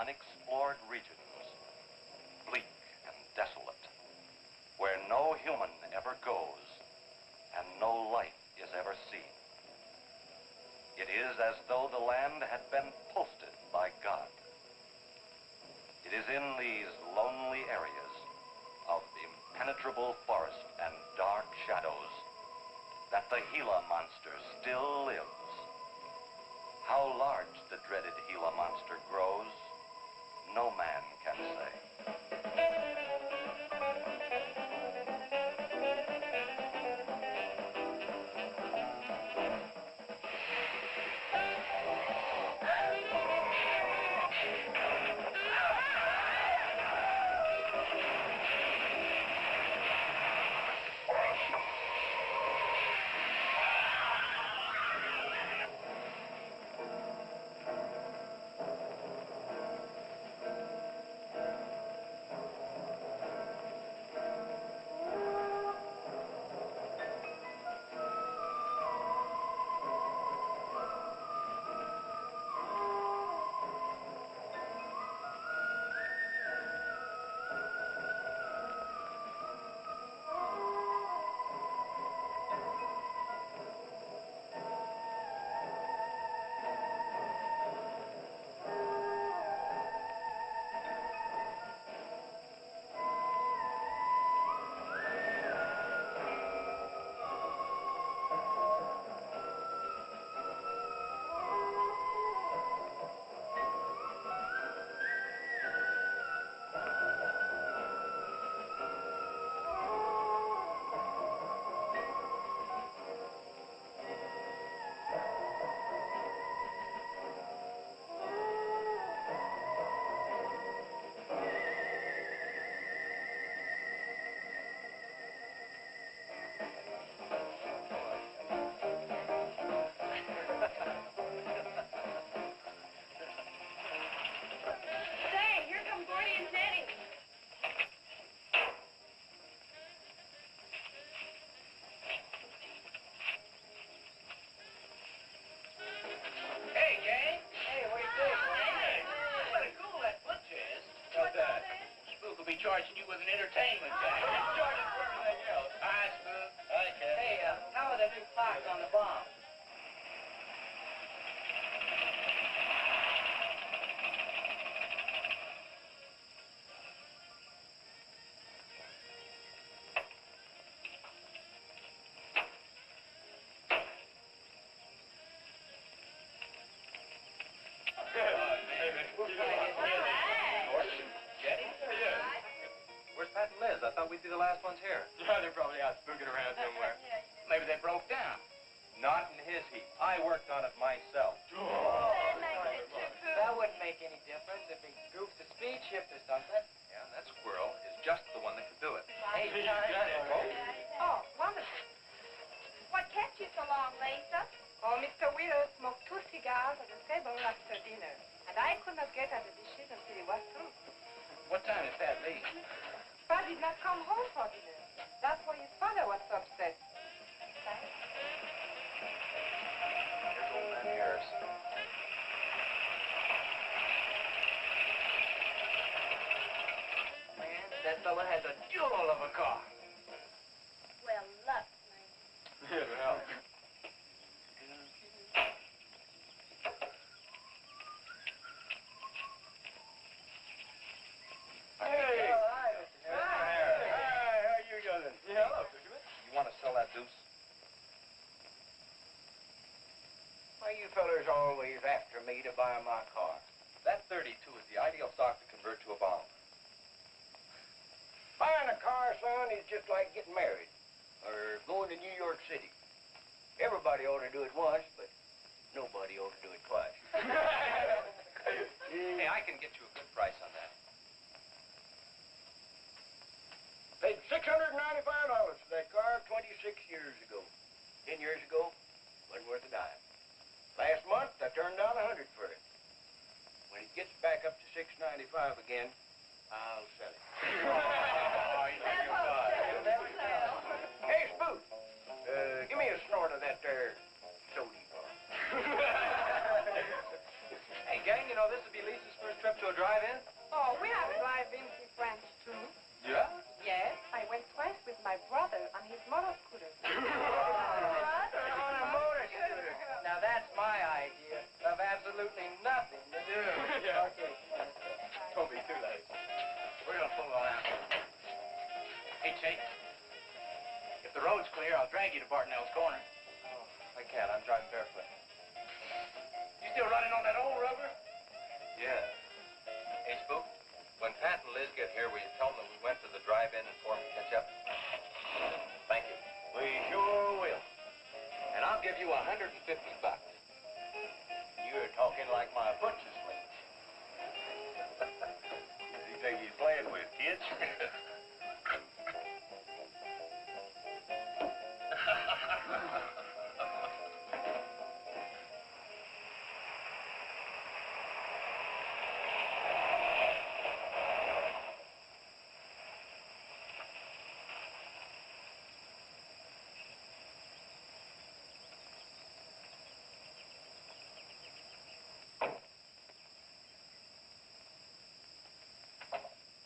unexplored regions, bleak and desolate, where no human ever goes and no life is ever seen. It is as though the land had been posted by God. It is in these lonely areas of impenetrable forest and dark shadows that the Gila Monster still lives. How large the dreaded Gila Monster grows, no man can say. Charging you with an entertainment game. Charging for everything else. Hi, Spook. Hi, Ken. Hey, how are the new clocks on the bomb? I thought we'd be the last ones here. Yeah, they're probably out spooking around somewhere. Maybe they broke down. Not in his heap. I worked on it myself. That wouldn't make any difference if he goofed the speed shift or something. Yeah, that squirrel is just the one that could do it. Hey, He's got it. Oh, wonderful. What kept you so long, Lisa? Oh, Mr. Wheeler smoked 2 cigars at the table after dinner, and I could not get at the dishes until he was through. What time did Pat leave? Pat did not come home for dinner. That's why his father was so upset. Here's old man Harris. Man, that fella has a jewel of a car. Well, luck, man. Yeah, well. Fellas always after me to buy my car. That 32 is the ideal stock to convert to a bomb. Buying a car, son, is just like getting married or going to New York City. Everybody ought to do it once, but nobody ought to do it twice. Hey, I can get you a good price on that. Paid $695 for that car 26 years ago. 10 years ago, wasn't worth a dime. Last month, I turned down $100 for it. When it gets back up to $695 again, I'll sell it. Hey, Spook, give me a snort of that there sodium. know this would be Lisa's first trip to a drive-in? Oh, we have drive-ins in France, too. Yeah? Yes, I went twice with my brother on his motor scooter. Brother on a motor scooter. Now that's my idea of absolutely nothing to do. Yeah. Okay. Don't be too late. We're gonna pull it out. Hey, Chase. If the road's clear, I'll drag you to Bartonell's corner. Oh, I can't. I'm driving barefoot. You still running on that old rubber? Yeah. Hey, Spook, when Pat and Liz get here, will you tell them that we went to the drive-in and for them to catch up? Thank you. We sure will. And I'll give you $150. You're talking like my butcher's mate. Does he think he's playing with, kids?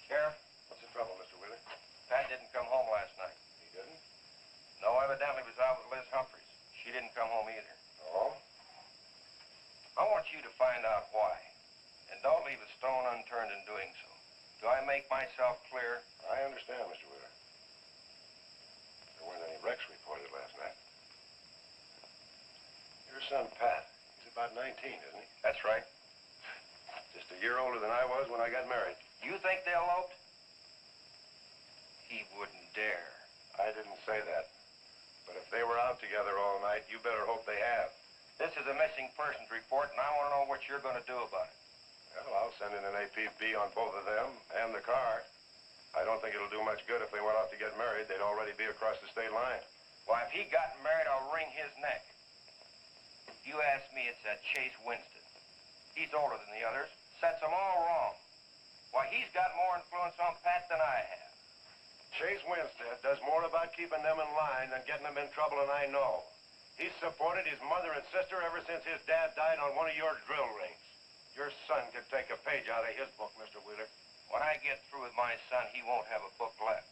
Sheriff, What's the trouble, Mr. Wheeler? Pat didn't come home last night. He didn't? No, evidently was out with Liz Humphreys. She didn't come home either. Oh? I want you to find out why. And don't leave a stone unturned in doing so. Do I make myself clear? I understand, Mr. Wheeler. There weren't any wrecks reported last night. Your son, Pat, he's about 19, isn't he? That's right. Just a year older than I was when I got married. You think they eloped? He wouldn't dare. I didn't say that. But if they were out together all night, you better hope they have. This is a missing persons report, and I want to know what you're going to do about it. Well, I'll send in an APB on both of them and the car. I don't think it'll do much good if they went off to get married. They'd already be across the state line. Why, if he got married, I'll wring his neck. If you ask me, it's that Chase Winston. He's older than the others. Sets them all wrong. Why, he's got more influence on Pat than I have. Chase Winstead does more about keeping them in line than getting them in trouble, and I know. He's supported his mother and sister ever since his dad died on one of your drill rings. Your son could take a page out of his book, Mr. Wheeler. When I get through with my son, he won't have a book left.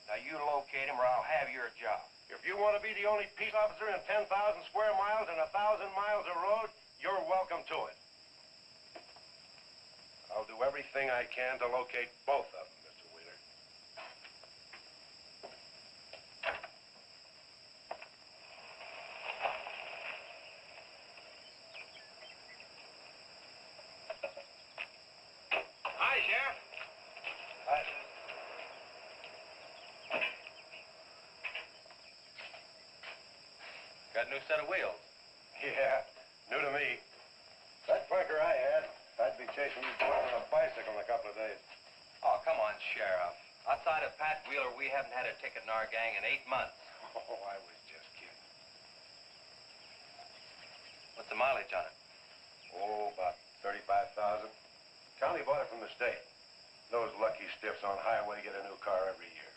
Now, you locate him or I'll have your job. If you want to be the only peace officer in 10,000 square miles and 1,000 miles of road, you're welcome to it. I'll do everything I can to locate both of them, Mr. Wheeler. Hi, Sheriff. Got a new set of wheels. Yeah, new to me. That clunker I had, I'd be chasing you boys on a bicycle in a couple of days. Oh, come on, Sheriff. Outside of Pat Wheeler, we haven't had a ticket in our gang in 8 months. Oh, I was just kidding. What's the mileage on it? Oh, about 35,000. County bought it from the state. Those lucky stiffs on highway get a new car every year.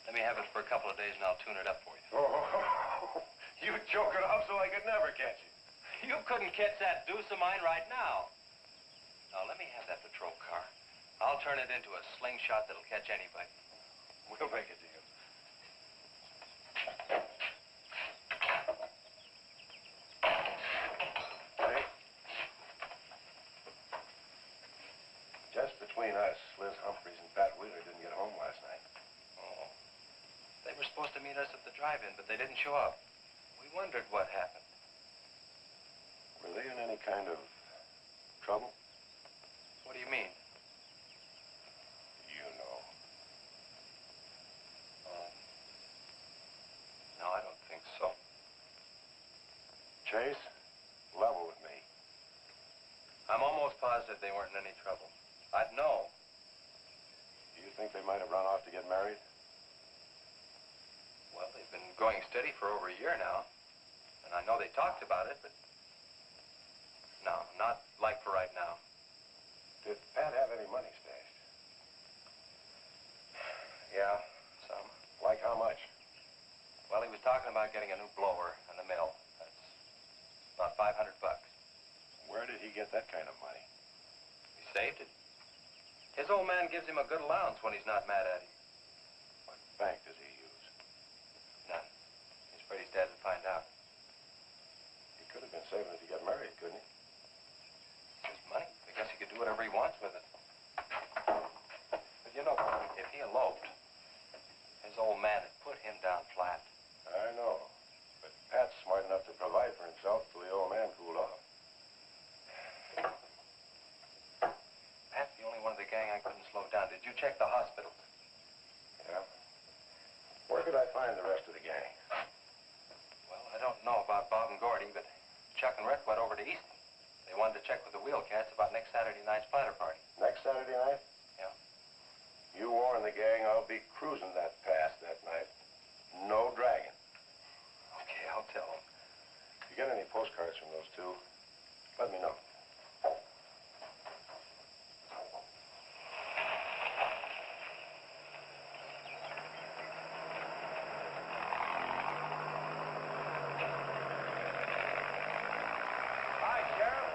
Let me have it for a couple of days and I'll tune it up for you. Oh, you choke it off so I could never catch you. You couldn't catch that deuce of mine right now. Now, let me have that patrol car. I'll turn it into a slingshot that'll catch anybody. We'll make a deal. Hey. Just between us, Liz Humphreys and Pat Wheeler didn't get home last night. Oh. They were supposed to meet us at the drive-in, but they didn't show up. We wondered what happened. Were they in any kind of trouble? What do you mean? You know. No, I don't think so. Chase, level with me. I'm almost positive they weren't in any trouble. I'd know. Do you think they might have run off to get married? Well, they've been going steady for over a year now. And I know they talked about it, but... No, not like for right now. Did Pat have any money stashed? Yeah, some. Like how much? Well, he was talking about getting a new blower and a mill. That's about $500. Where did he get that kind of money? He saved it. His old man gives him a good allowance when he's not mad at him. What bank does he use? None. He's afraid his dad would find out. He could have been saving it to get married, couldn't he? It's his money. I guess he could do whatever he wants with it. But you know, if he eloped, his old man had put him down flat. I know. But Pat's smart enough to provide for himself till the old man cooled off. Pat's the only one of the gang I couldn't slow down. Did you check the hospitals? Yeah? Where could I find the rest of the gang? Well, I don't know about Bob and Gordy, but Chuck and Rhett went over to Easton. They wanted to check with the wheel cats about next Saturday night's splatter party. Next Saturday night? Yeah. You warn the gang I'll be cruising that pass that night. No dragging. Okay, I'll tell them. If you get any postcards from those two, let me know. Hi, Sheriff.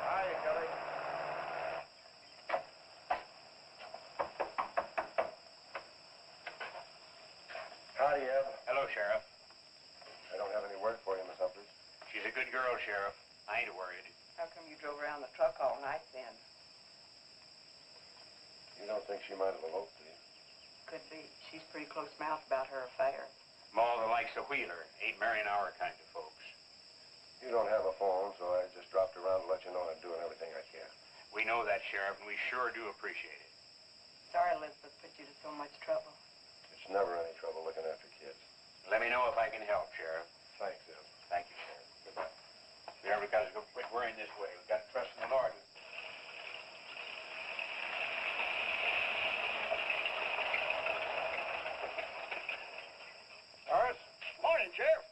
Hi, Kelly. Howdy, Eb. Hello, Sheriff. I don't have any word for you, Miss Humphries. She's a good girl, Sheriff. I ain't worried. How come you drove around the truck all night then? You don't think she might have eloped, do you? Could be. She's pretty close-mouthed about her affair. Ma the likes of Wheeler ain't marrying our kind of folks. You don't have a phone, so I just dropped around to let you know I'm doing everything I can. We know that, Sheriff, and we sure do appreciate it. Sorry Elizabeth put you to so much trouble. It's never any trouble looking after kids. Let me know if I can help, Sheriff. Thanks, Eb. Thank you, Sheriff. Goodbye. We never got to go quit worrying this way. We've got to trust in the Lord. Horace? Morning, Sheriff.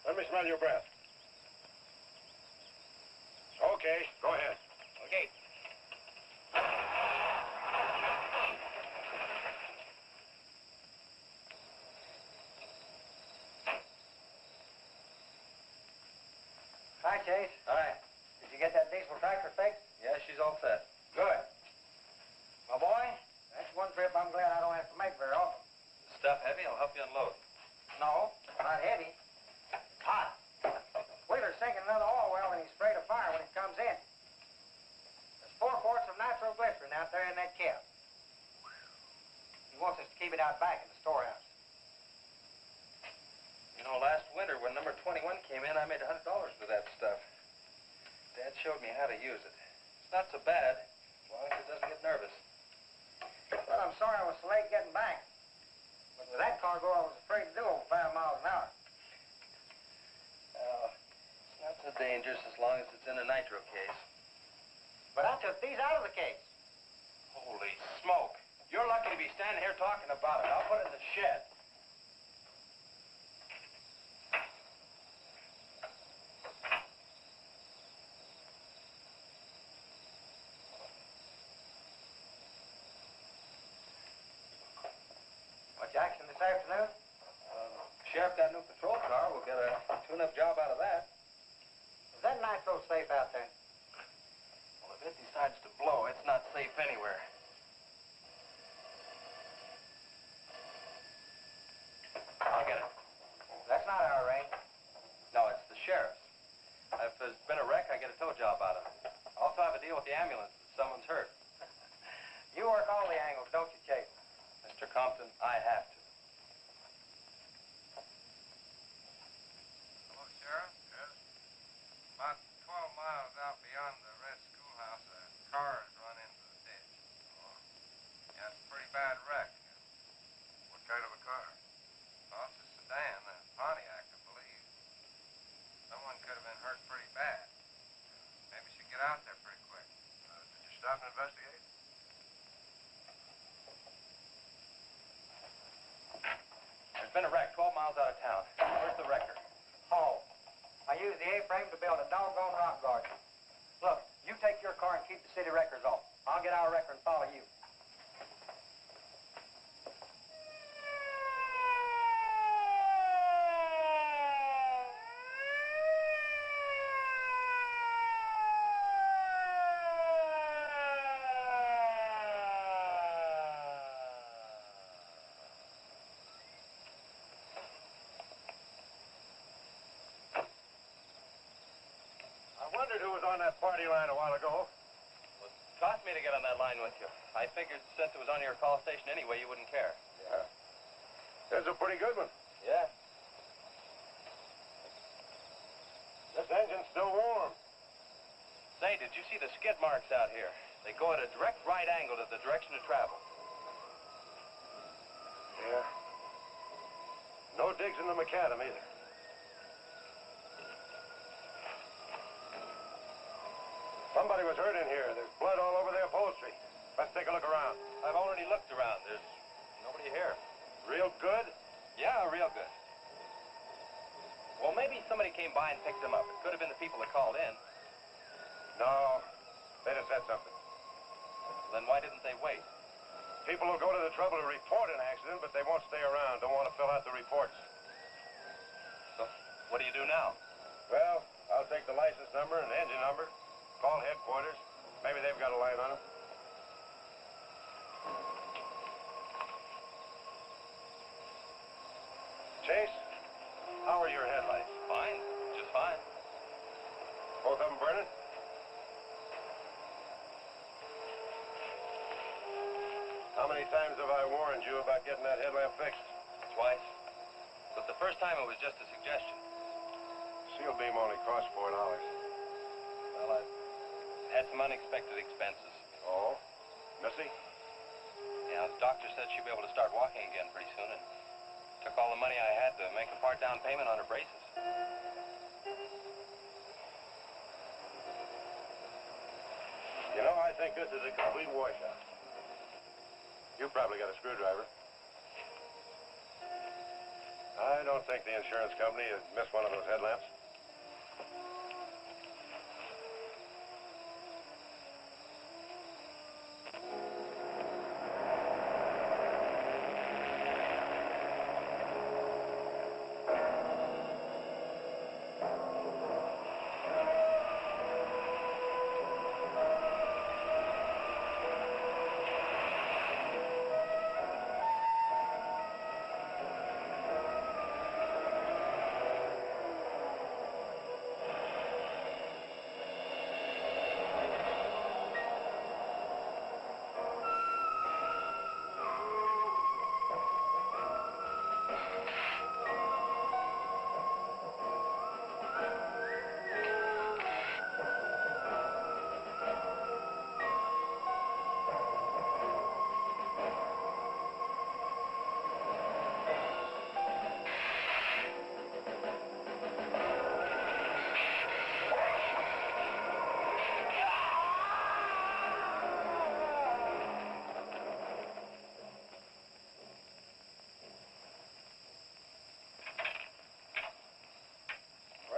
Let me smell your breath. Okay, go ahead. Okay. Hi, Chase. Hi. Did you get that diesel tractor fixed? Yeah, she's all set. Good. My boy, that's one trip I'm glad I don't have to make very often. Stuff heavy? I'll help you unload. No, not heavy. It's hot. Wheeler's sinking another oil well and he's afraid of fire when it comes in. There's 4 quarts of nitroglycerin out there in that cap. He wants us to keep it out back in the storehouse. You know, last winter when number 21 came in, I made $100 with that stuff. Dad showed me how to use it. It's not so bad, as long as it doesn't get nervous. But I'm sorry I was so late getting back. But with that cargo, I was afraid to do over 5 miles an hour. It's not so dangerous as long as it's in a nitro case. But I took these out of the case. Holy smoke. You're lucky to be standing here talking about it. I'll put it in the shed. Much action this afternoon? Sheriff got a new patrol car. We'll get a tune-up job out of that. Is that nitro safe out there? Well, if it decides to blow, it's not safe anywhere. I'll get it. That's not our range. No, it's the sheriff's. If there's been a wreck, I get a tow job out of it. I also have a deal with the ambulance if someone's hurt. You work all the angles, don't you, Chase? Mr. Compton, I have to. Hello, Sheriff. Yes. About 12 miles out beyond the red schoolhouse, a car has run into the ditch. Oh? Yeah, it's a pretty bad wreck. What kind of a car? Oh, it's a sedan, a Pontiac, I believe. Someone could have been hurt pretty bad. Maybe we should get out there pretty quick. Did you stop and investigate? There's been a wreck 12 miles out of town. Where's the wrecker? Oh, I used the A-frame to build a doggone rock garden. Look, you take your car and keep the city wreckers off. I'll get our wrecker and follow you. wondered who was on that party line a while ago. Well, it cost me to get on that line with you. I figured since it was on your call station anyway, you wouldn't care. Yeah. That's a pretty good one. Yeah. This engine's still warm. Say, did you see the skid marks out here? They go at a direct right angle to the direction of travel. Yeah. No digs in the macadam either. Somebody was hurt in here. There's blood all over the upholstery. Let's take a look around. I've already looked around. There's nobody here. Real good? Yeah, real good. Well, maybe somebody came by and picked them up. It could have been the people that called in. No. They'd have said something. Then why didn't they wait? People will go to the trouble to report an accident, but they won't stay around. Don't want to fill out the reports. So, what do you do now? Well, I'll take the license number and engine number. Call headquarters. Maybe they've got a line on them. Chase, how are your headlights? Fine. Just fine. Both of them burning? How many times have I warned you about getting that headlamp fixed? Twice. But the first time it was just a suggestion. Seal beam only costs $4. Well, I had some unexpected expenses. Oh? Missy? Yeah, the doctor said she'd be able to start walking again pretty soon, and took all the money I had to make a part down payment on her braces. You know, I think this is a complete washout. You probably got a screwdriver. I don't think the insurance company has missed one of those headlamps.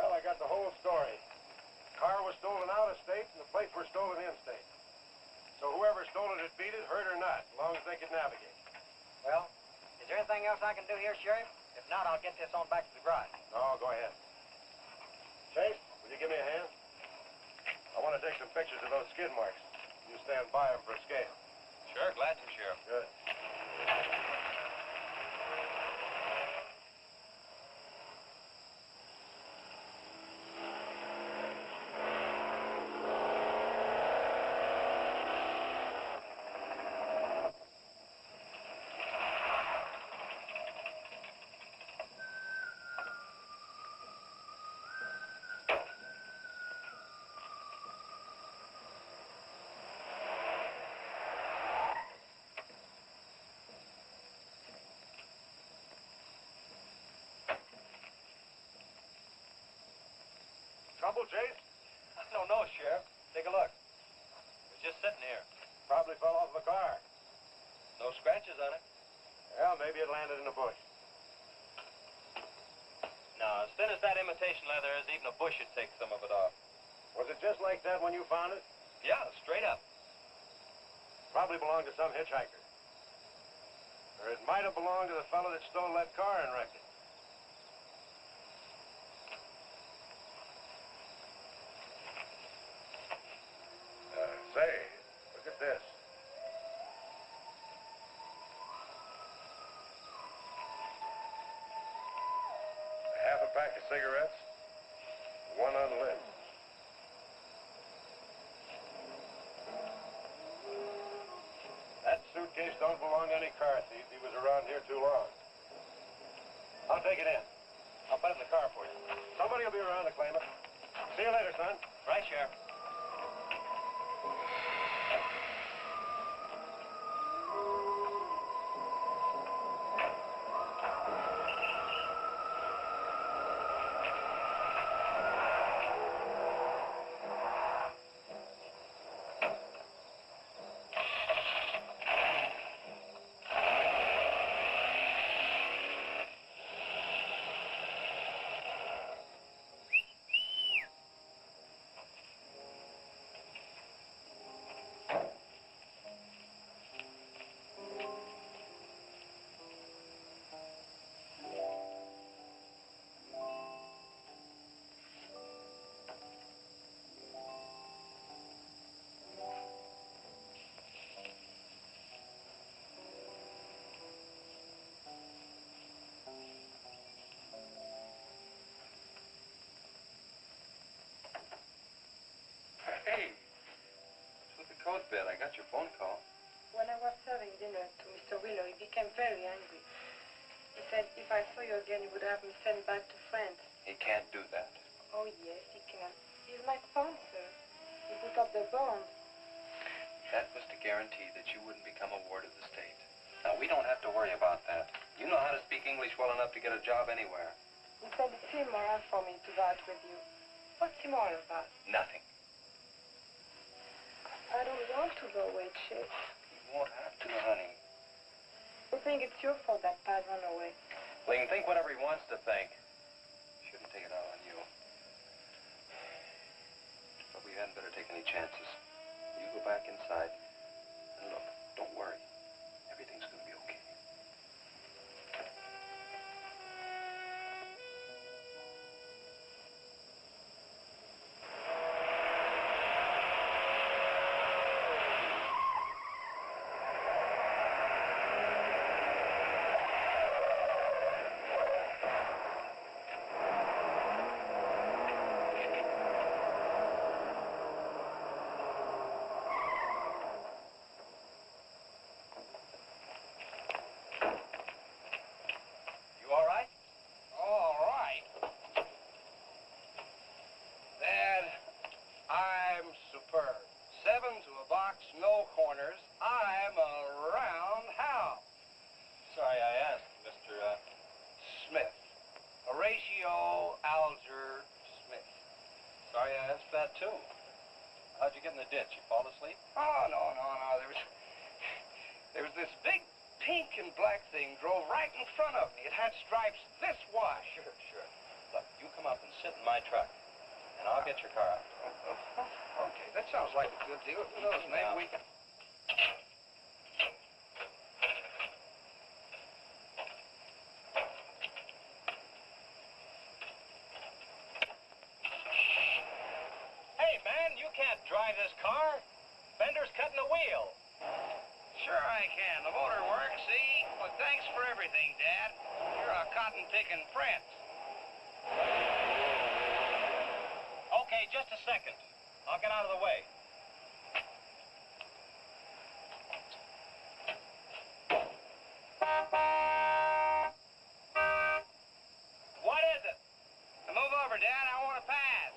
I got the whole story. Car was stolen out of state and the plates were stolen in state. So whoever stole it had beat it, hurt or not, as long as they could navigate. Well, is there anything else I can do here, Sheriff? If not, I'll get this on back to the garage. No, go ahead. Chase, will you give me a hand? I want to take some pictures of those skid marks. You stand by them for a scale. Sure, glad to, Sheriff. Good. Trouble, Chase? I don't know, Sheriff. Take a look. It was just sitting here. Probably fell off the car. No scratches on it. Well, maybe it landed in a bush. No, as thin as that imitation leather is, even a bush would take some of it off. Was it just like that when you found it? Yeah, straight up. Probably belonged to some hitchhiker. Or it might have belonged to the fellow that stole that car and wrecked it. Say, look at this. Half a pack of cigarettes, one unlit. case don't belong to any car thief. He was around here too long. I'll take it in. I'll put it in the car for you. Somebody will be around to claim it. See you later, son. Right, Sheriff. Hey, what's with the coat bed? I got your phone call. When I was serving dinner to Mr. Wheeler, he became very angry. He said if I saw you again, he would have me sent back to France. He can't do that. Oh, yes, he can. He's my sponsor. He put up the bond. That was to guarantee that you wouldn't become a ward of the state. Now, we don't have to worry about that. You know how to speak English well enough to get a job anywhere. He said it's immoral for me to vouch with you. What's immoral about? Nothing. I don't want to go away, Chief. You won't have to, honey. I think it's your fault that Pat ran away. Well, he can think whatever he wants to think. Shouldn't take it out on you. But we hadn't better take any chances. You go back inside. And look, don't worry. Everything's going to be okay. How'd you get in the ditch? You fall asleep? Oh, no. There was this big pink and black thing drove right in front of me. It had stripes this wide. Sure. Look, you come up and sit in my truck, and I'll get your car out. Okay, that sounds like a good deal. Who knows, maybe we can... Hey, man, you can't drive this car. Bender's cutting the wheel. Sure I can. The motor works, see? Well, thanks for everything, Dad. You're a cotton-picking prince. Okay, just a second. I'll get out of the way. What is it? Move over, Dad. I want to pass.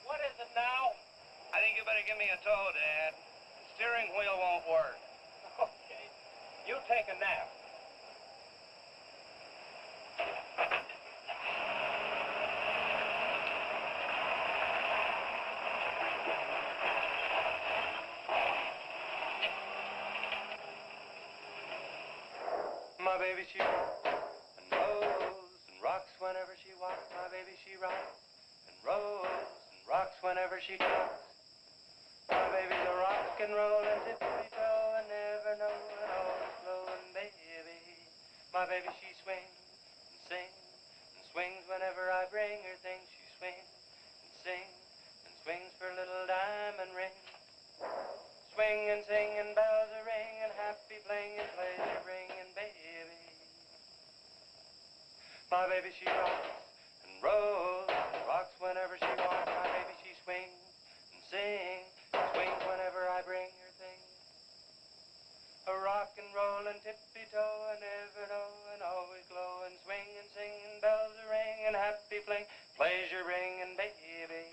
What is it now? I think you better give me a tow, Dad. The steering wheel won't work. Okay. You take a nap. My baby, she rocks and rolls and rocks whenever she walks. My baby, she rocks and rolls and rocks whenever she talks. My baby's a rock and rollin' tippity-toe and never knowin' always blowin' baby. My baby, she swings and sings and swings whenever I bring her things. She swings and sings and swings for little diamond rings. Swing and sing and bells are ring and happy fling and pleasure bringing baby. My baby, she rocks and rolls and rocks whenever she walks. My baby, she swings and sings, swings whenever I bring her things. A rock and roll and tippy-toe and ever know and always glow and swing and sing and bells a ring and happy fling, pleasure ring and baby.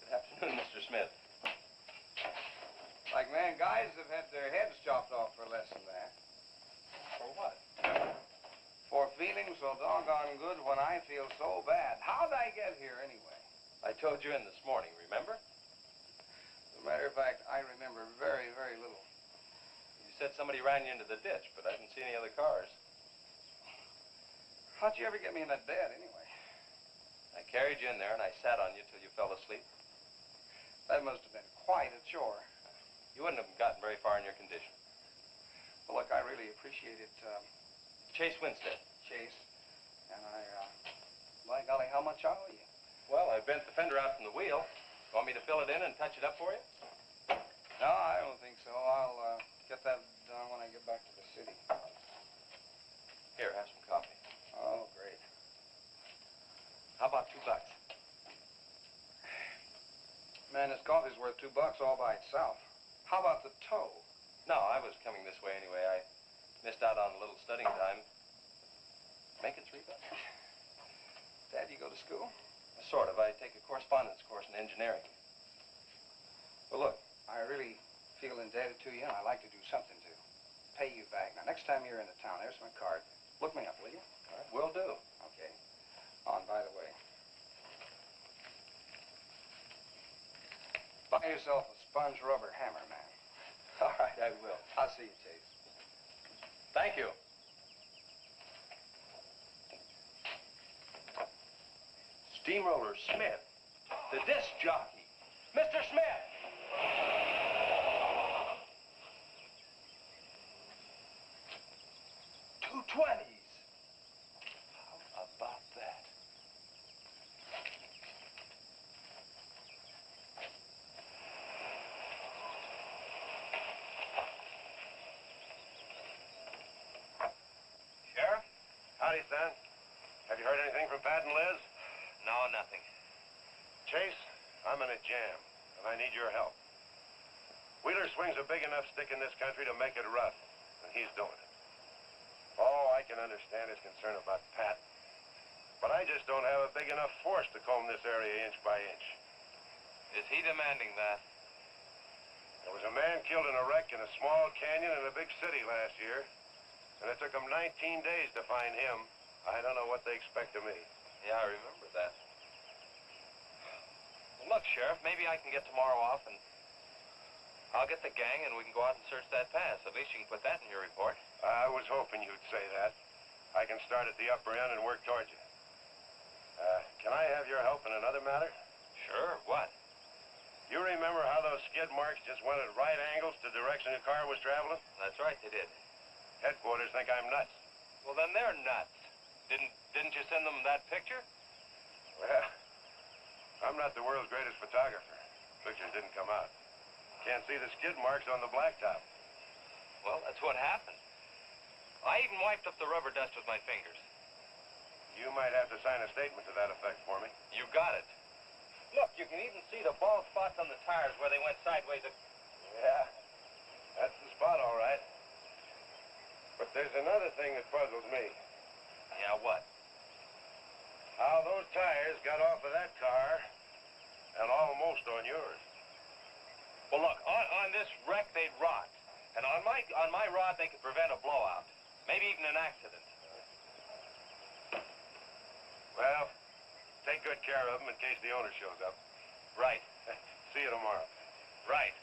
Good afternoon, Mr. Smith. Like man, guys have had their heads chopped off for less than that. For what? For feeling so doggone good when I feel so bad. How'd I get here anyway? I told you in this morning, remember? As a matter of fact, I remember very, very little. You said somebody ran you into the ditch, but I didn't see any other cars. How'd you ever get me in that bed anyway? I carried you in there and I sat on you till you fell asleep. That must have been quite a chore. You wouldn't have gotten very far in your condition. Well, look, I really appreciate it, Chase Winstead. Chase. And by golly, how much I owe you? Well, I bent the fender out from the wheel. Want me to fill it in and touch it up for you? No, I don't think so. I'll get that done when I get back to the city. Here, have some coffee. Oh, great. How about $2? Man, this coffee's worth $2 all by itself. How about the tow? No, I was coming this way anyway. I missed out on a little studying time. Make it $3. Dad, you go to school? Sort of. I take a correspondence course in engineering. Well, look, I really feel indebted to you, and I'd like to do something to pay you back. Now, next time you're in the town, there's my card. Look me up, will you? All right, will do. Okay. Oh, and by the way, buy yourself a sponge rubber hammer, man. All right, I will. I'll see you, Chase. Thank you. Steamroller Smith, the disc jockey. Mr. Smith! 220s. How about that? Sheriff? Howdy, son. Have you heard anything from Pat and Liz? No, nothing. Chase, I'm in a jam, and I need your help. Wheeler swings a big enough stick in this country to make it rough, and he's doing it. Oh, I can understand his concern about Pat, but I just don't have a big enough force to comb this area inch by inch. Is he demanding that? There was a man killed in a wreck in a small canyon in a big city last year, and it took them 19 days to find him. I don't know what they expect of me. Yeah, I remember that. Well, look, Sheriff, maybe I can get tomorrow off and I'll get the gang and we can go out and search that pass. At least you can put that in your report. I was hoping you'd say that. I can start at the upper end and work towards you. Can I have your help in another matter? Sure, what? You remember how those skid marks just went at right angles to the direction the car was traveling? That's right, they did. Headquarters think I'm nuts. Well, then they're nuts. Didn't you send them that picture? Well, I'm not the world's greatest photographer. Pictures didn't come out. Can't see the skid marks on the blacktop. Well, that's what happened. I even wiped up the rubber dust with my fingers. You might have to sign a statement to that effect for me. You got it. Look, you can even see the bald spots on the tires where they went sideways. Yeah, that's the spot, all right. But there's another thing that puzzles me. Yeah, what? How those tires got off of that car and almost on yours. Well, look, on this wreck, they'd rot. And on my rod, they could prevent a blowout. Maybe even an accident. Well, take good care of them in case the owner shows up. Right. See you tomorrow. Right.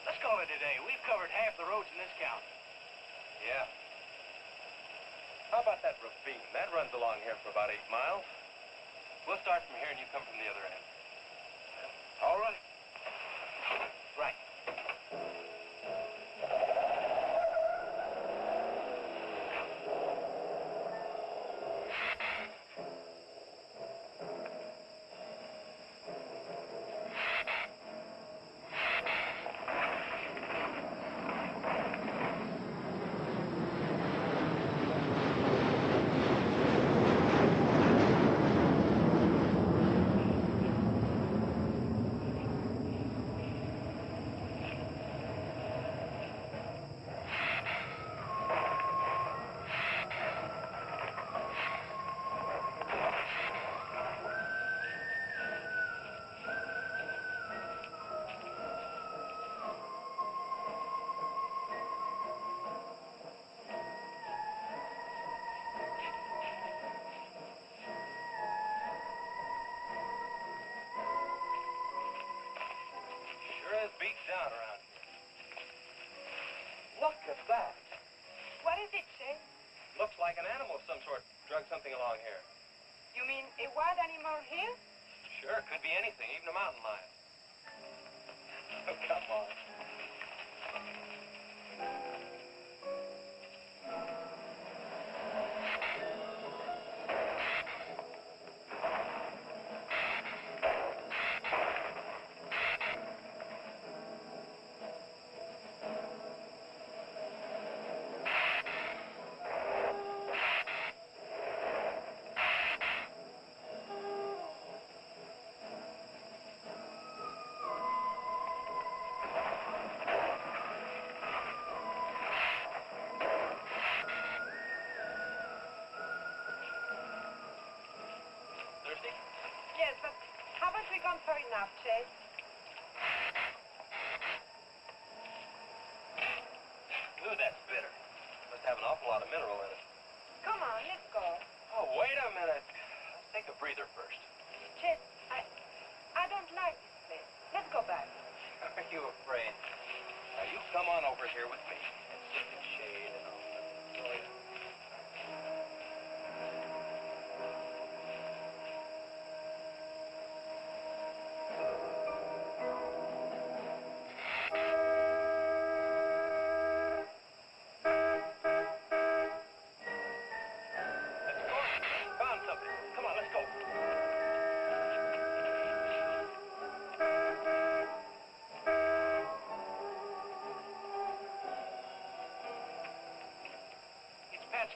Let's call it a day. We've covered half the roads in this county. Yeah. How about that ravine? That runs along here for about 8 miles. We'll start from here and you come from the other end. All right. Right. beats down around here. Look at that. What is it, Chase? Looks like an animal of some sort drug something along here. You mean a wild animal here? Sure, could be anything, even a mountain lion. Oh, come on. Yes, but haven't we gone far enough, Chase? Ooh, that's bitter. Must have an awful lot of mineral in it. Come on, let's go. Oh, wait a minute. Let's take a breather first. Chase, I don't like this place. Let's go back. Are you afraid? Now, you come on over here with me and sit in shade and all that. Oh, yeah.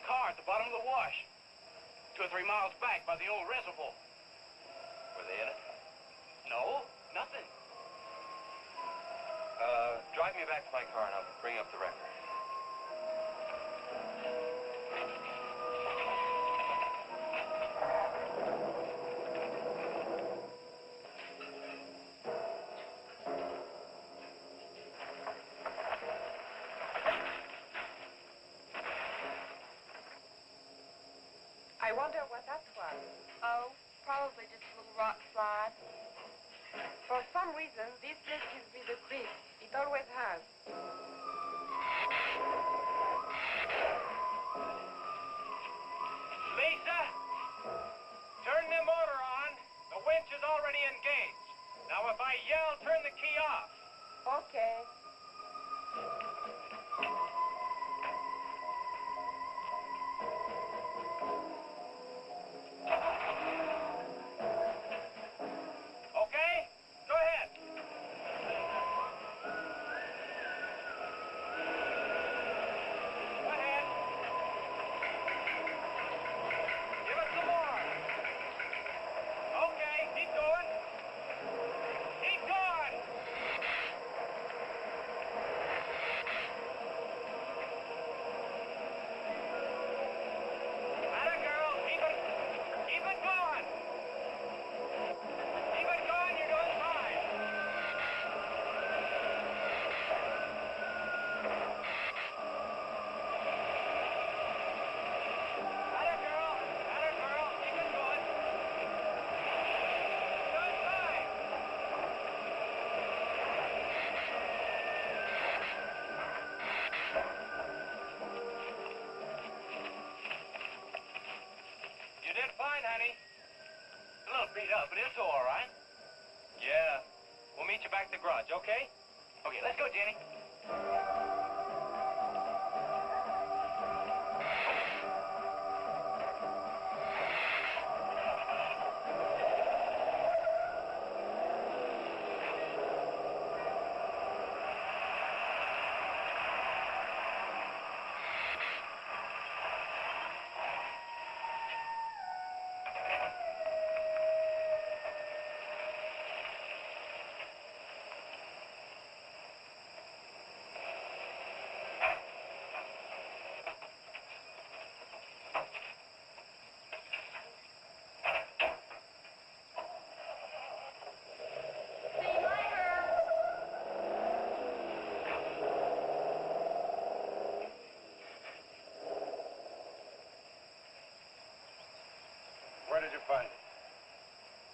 Car at the bottom of the wash. 2 or 3 miles back by the old reservoir. Were they in it? No, nothing. Drive me back to my car and I'll bring up the record. I wonder what that was. Oh, probably just a little rock slide. For some reason, this place gives me the creep. It always has. Lisa! Turn the motor on. The winch is already engaged. Now if I yell, turn the key off. Okay. Okay? Go ahead. Go ahead. Give it some more. Okay, keep going. Keep going. Atta girl, keep it going. Keep it going, you're doing fine. Atta girl, keep it going. Doing fine. You did fine, honey. A little beat up, but it's all right. Yeah. We'll meet you back at the garage, okay? Okay, let's go, Jenny. Where did you find it?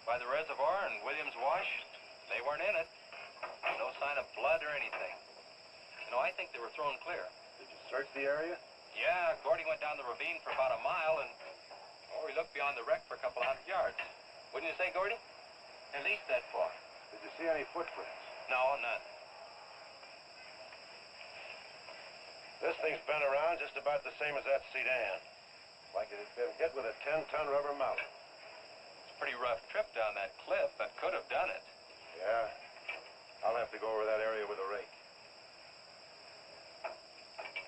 By the reservoir and Williams Wash. They weren't in it. No sign of blood mud or anything. You know, I think they were thrown clear. Did you search the area? Yeah, Gordy went down the ravine for about a mile and, oh, he looked beyond the wreck for a couple of 100 yards. Wouldn't you say, Gordy? At least that far. Did you see any footprints? No, none. This thing's been around just about the same as that sedan. Like it had been hit with a 10-ton rubber mallet. It's a pretty rough trip down that cliff, but could have done it. Yeah. I'll have to go over that area with a rake.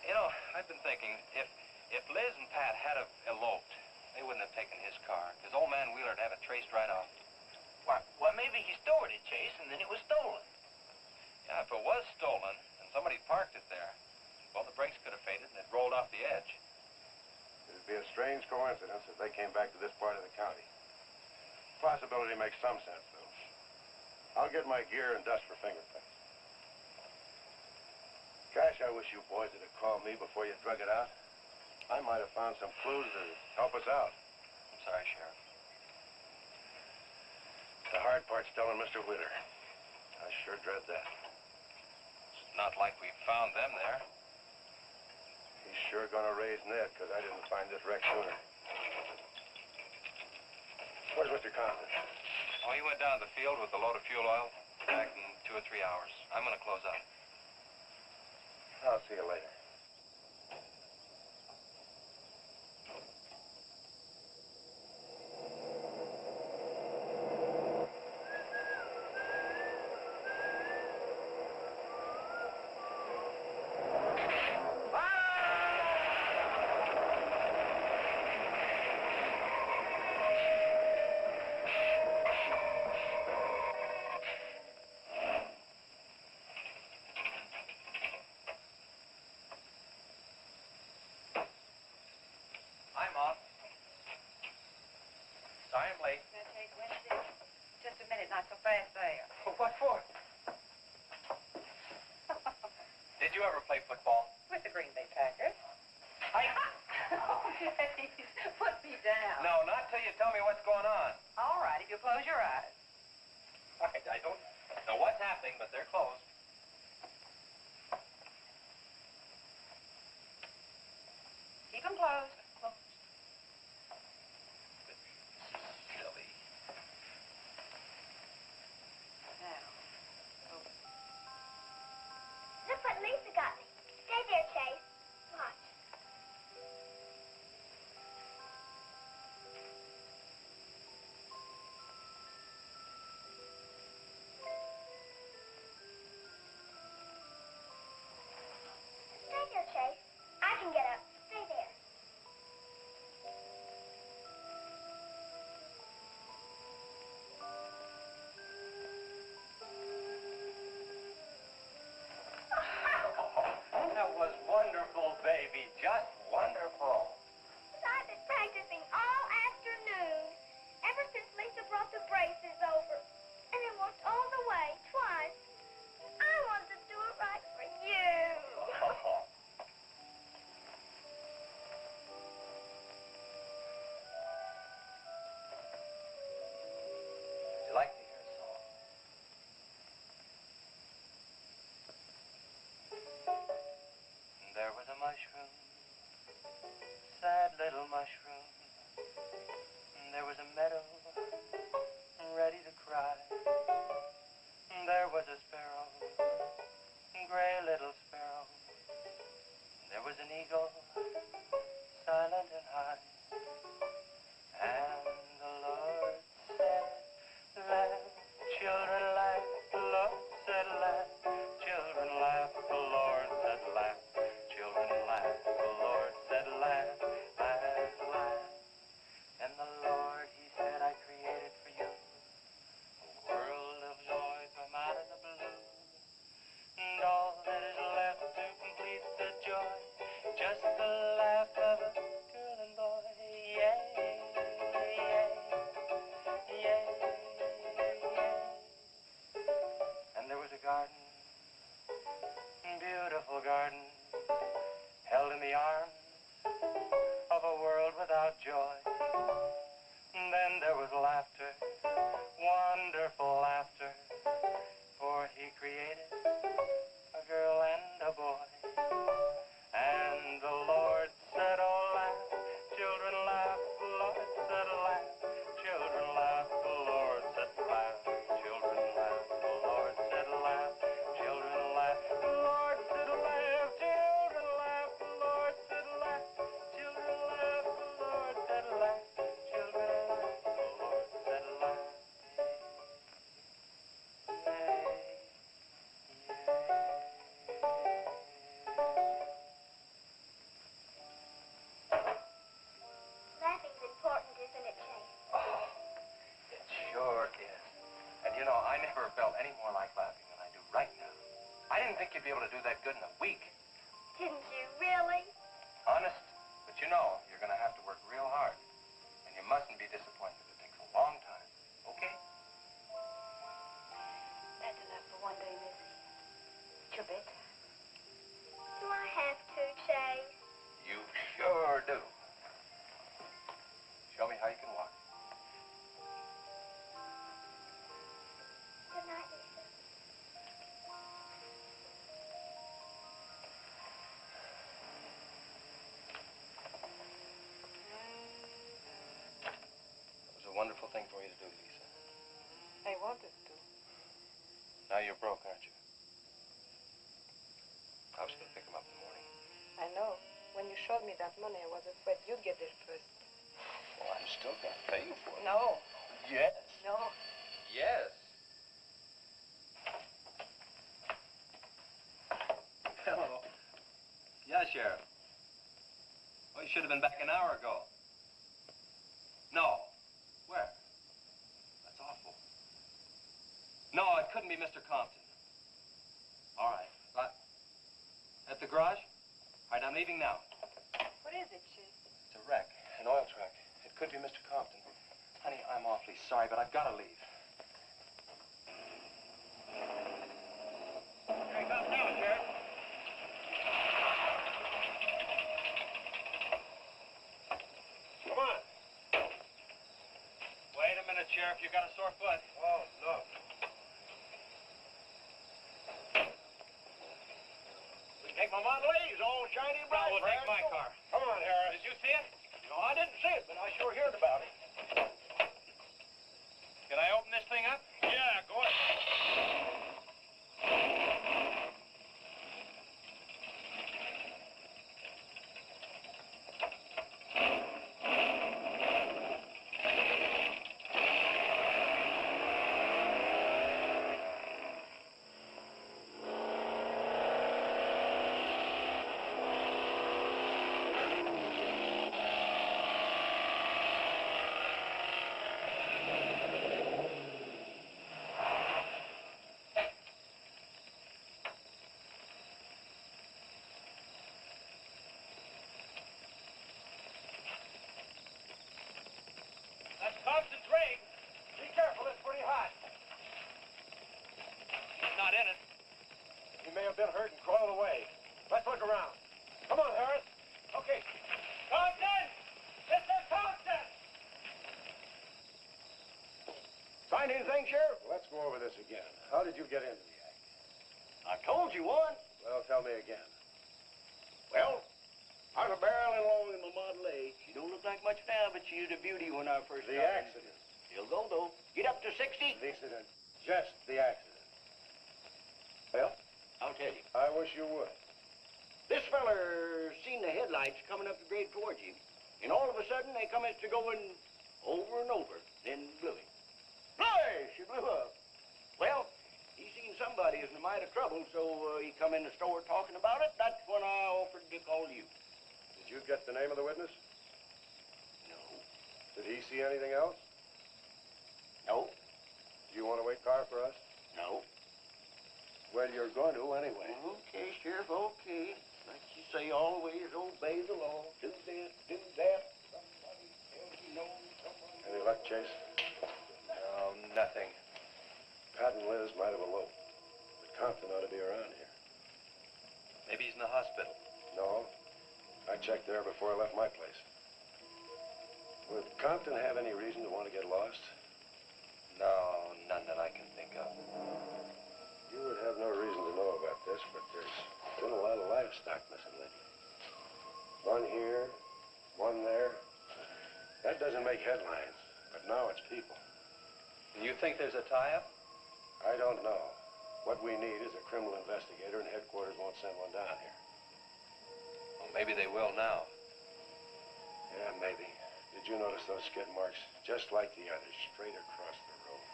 You know, I've been thinking, if Liz and Pat had have eloped, they wouldn't have taken his car, because old man Wheeler'd have it traced right off. Well, maybe he stored it, Chase, and then it was stolen. Yeah, if it was stolen, and somebody parked it there, well, the brakes could have faded and it rolled off the edge. It'd be a strange coincidence if they came back to this part of the county. Possibility makes some sense, though. I'll get my gear and dust for fingerprints. Gosh, I wish you boys would have called me before you drug it out. I might have found some clues to help us out. I'm sorry, Sheriff. The hard part's telling Mr. Wheeler. I sure dread that. It's not like we found them there. He's sure gonna raise Ned, because I didn't find this wreck sooner. Where's Mr. Compton? Oh, he went down to the field with a load of fuel oil. Back in 2 or 3 hours. I'm gonna close up. I'll see you later. I'm off. Sorry I'm late. Just a minute, not so fast there. What for? Did you ever play football? With the Green Bay Packers. I... Oh, please, put me down. No, not till you tell me what's going on. All right, if you close your eyes. I don't know what's happening, but they're closed. Keep them closed. Silly. Now. Look what Lisa got me. Stay there, Chase. Watch. any more like laughing than I do right now. I didn't think you'd be able to do that good in a week. Didn't you really? Honest. But you know, you're going to have to work real hard. And you mustn't be disappointed. It takes a long time. Okay? That's enough for one day, Missy. It's your bedtime. Do I have to, Chase? You sure do. Show me how you can walk. Good night, Lisa. It was a wonderful thing for you to do, Lisa. I wanted to. Now you're broke, aren't you? I was going to pick him up in the morning. I know. When you showed me that money, I was afraid you'd get there first. Well, I'm still going to pay you for it. No. Yes. No. Yes. Hello. Yeah, Sheriff. Well, you should have been back an hour ago. No. Where? That's awful. No, it couldn't be Mr. Compton. All right. At the garage? All right, I'm leaving now. What is it, Chase? It's a wreck, an oil truck. It could be Mr. Compton. Honey, I'm awfully sorry, but I've got to leave. Here he comes now, Sheriff. Come on. Wait a minute, Sheriff. You got a sore foot. Oh, no. Take my Model A's, all shiny bright. No, we'll take my car. Come on, Harris. Did you see it? No, I didn't see it, but I sure heard about it. Can I open this thing up? Yeah, go ahead. That's Compton's rig. Be careful, it's pretty hot. He's not in it. He may have been hurt and crawled away. Let's look around. Come on, Harris. Okay. Compton! Mr. Compton! Find anything, Sheriff? Let's go over this again. How did you get into the act? I told you once. Well, tell me again. Well, I was a barreling along in my Model A. She don't look like much now, but she was a beauty when I first The started. accident. She'll go, though. Get up to 60. The accident. Just the accident. Well, I'll tell you. I wish you would. This feller seen the headlights coming up the grade towards him, and all of a sudden they come to going over and over, then blew him. Boy, she blew up. Well, he seen somebody was in a mite of trouble, so he come in the store talking about it. That's when I offered to call you. Did you get the name of the witness? No. Did he see anything else? No. Do you want to wait car for us? No. Well, you're going to anyway. Okay, Sheriff, okay. Like you say, always obey the law. Do this, do that. Somebody else you know, somebody. Any luck, Chase? No, nothing. Pat and Liz might have eloped, but Compton ought to be around here. Maybe he's in the hospital. No, I checked there before I left my place. Would Compton have any reason to want to get lost? No, none that I can think of. You would have no reason to know about this, but there's been a lot of livestock missing lately. One here, one there. That doesn't make headlines, but now it's people. You think there's a tie-up? I don't know. What we need is a criminal investigator, and headquarters won't send one down here. Well, maybe they will now. Yeah, maybe. Did you notice those skid marks? Just like the others, straight across the road.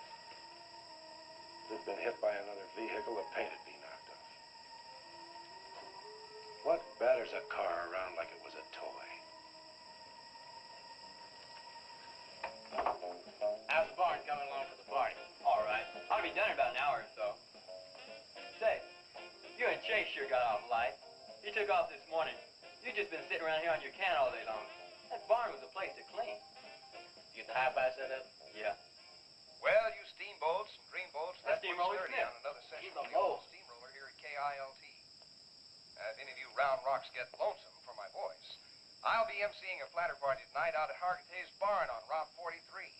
If it'd been hit by another vehicle, the paint would be knocked off. What batters a car around like it was a toy? How's the barn coming along for the party? All right. I'll be done in about an hour or so. Chase sure got off light. He took off this morning. You just been sitting around here on your can all day long. That barn was a place to clean. You get the high five set up? Yeah. Well, you steamboats and dreamboats, That's that Steamroller puts 30 Smith. on another session Keep of 'em the old low. steamroller here at KILT. If any of you round rocks get lonesome for my voice, I'll be emceeing a flatter party tonight out at Hargitay's barn on Route 43.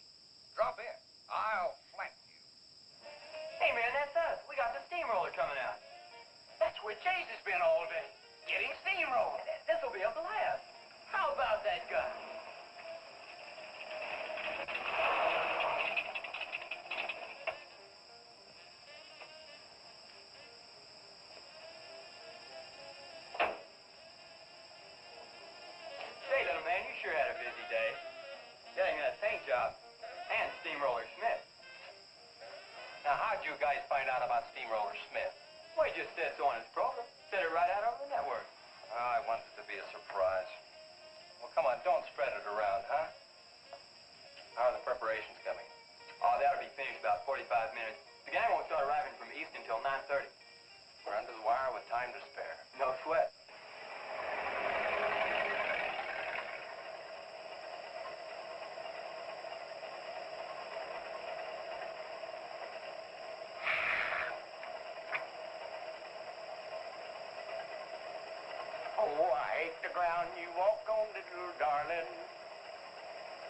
Drop in. I'll flatten you. Hey, man, that's us. We got the steamroller coming out. That's where Chase has been all day. Getting steamrolled. This'll be a blast. How about that guy? Say, little man, you sure had a busy day. Getting that paint job and Steamroller Smith. Now, how'd you guys find out about Steamroller Smith? Well, he just said so on his program. Said it right out over the network. I wanted it to be a surprise. Well, come on, don't spread it around, huh? How are the preparations coming? Oh, that'll be finished about 45 minutes. The gang won't start arriving from east until 9:30. We're under the wire with time to spare. No sweat. Oh, I hate the ground you walk on, little darling,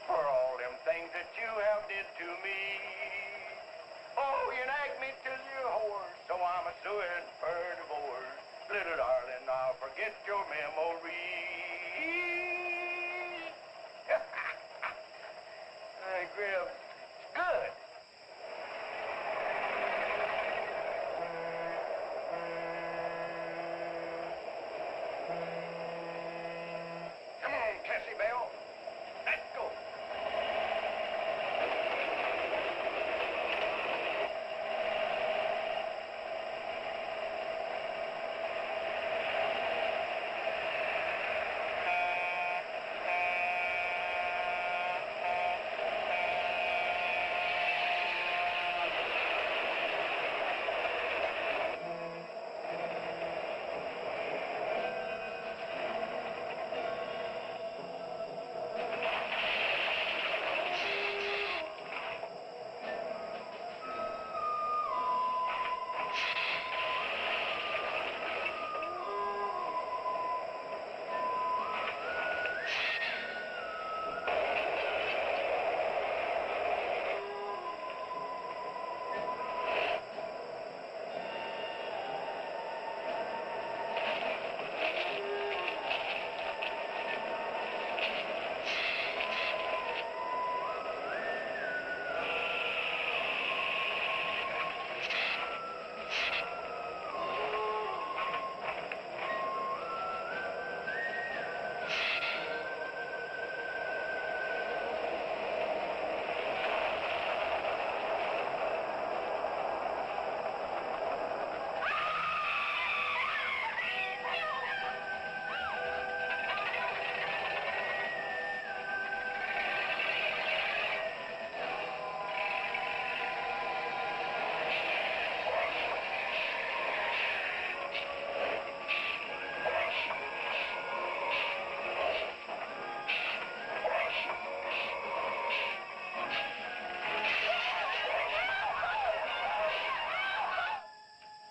for all them things that you have did to me. Oh, you nagged me till you're hoarse, so I'm a suing for divorce. Little darling, I'll forget your memory. Hey, Grib, it's good. Come on, Tessie Bell. Let's go.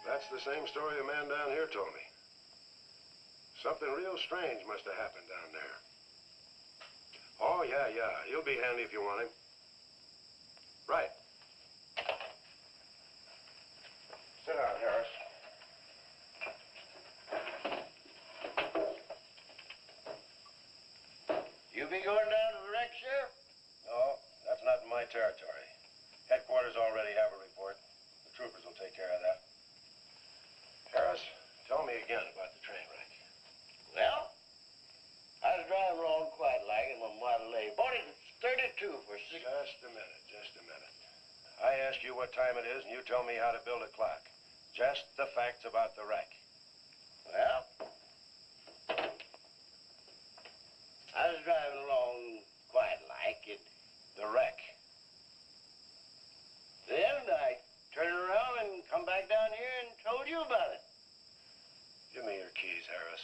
That's the same story a man down here told me. Something real strange must have happened down there. Oh, yeah. He'll be handy if you want him. Right. Sit down, Harris. You be going down to the wreck, Sheriff? No, that's not in my territory. Headquarters already have a report. The troopers will take care of that. Harris, tell me again about the train wreck. Well, I was driving along quite like in my Model A. Bought it at 32 for $6. Just a minute. I ask you what time it is, and you tell me how to build a clock. Just the facts about the wreck. Well, I was driving along quite like it. The wreck. Then I turned around and come back down here and told you about it. Harris.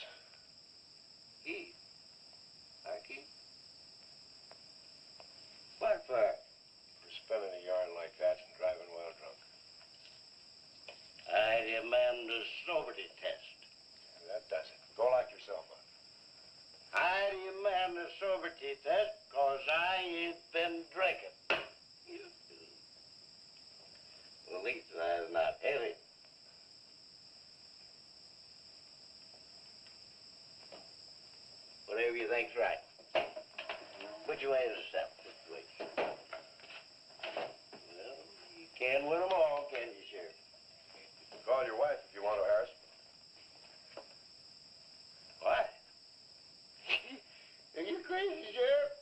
Keith? Hi, Keith? What for? For spinning a yarn like that and driving while drunk. I demand a sobriety test. That does it. Go lock yourself up. I demand a sobriety test because I ain't been drinking. At least I'm not heavy. Whatever you think's right. Which way is the step? Which way? Well, you can't win them all, can you, Sheriff? Call your wife if you want to, Harris. What? Are you crazy, Sheriff?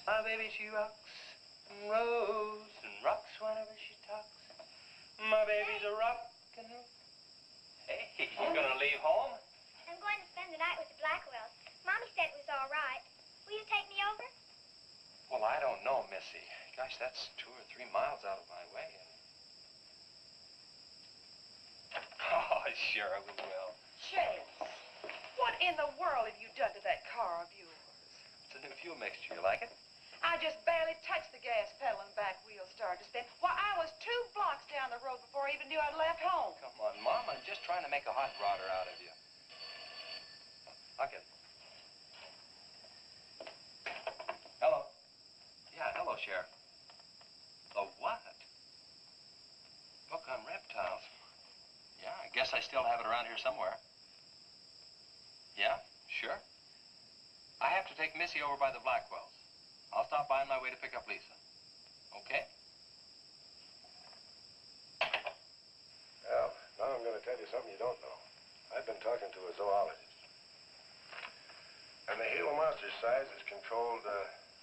My baby, she rocks and rolls and rocks whenever she talks. My baby's a rockin'. Hey, you gonna leave home? I'm going to spend the night with the Blackwells. Mommy said it was all right. Will you take me over? Well, I don't know, Missy. Gosh, that's 2 or 3 miles out of my way. Oh, sure we will. Chase, what in the world have you done to that car of yours? It's a new fuel mixture. You like it? I just barely touched the gas pedal and back wheel started to spin. Why, I was 2 blocks down the road before I even knew I'd left home. Come on, Mom. I'm just trying to make a hot rodder out of you. Okay. Hello. Yeah, hello, Sheriff. A what? Book on reptiles. Yeah, I guess I still have it around here somewhere. Yeah, sure. I have to take Missy over by the Blackwells. I'll stop by on my way to pick up Lisa. Okay? Well, now I'm going to tell you something you don't know. I've been talking to a zoologist. And the Gila Monster's size is controlled,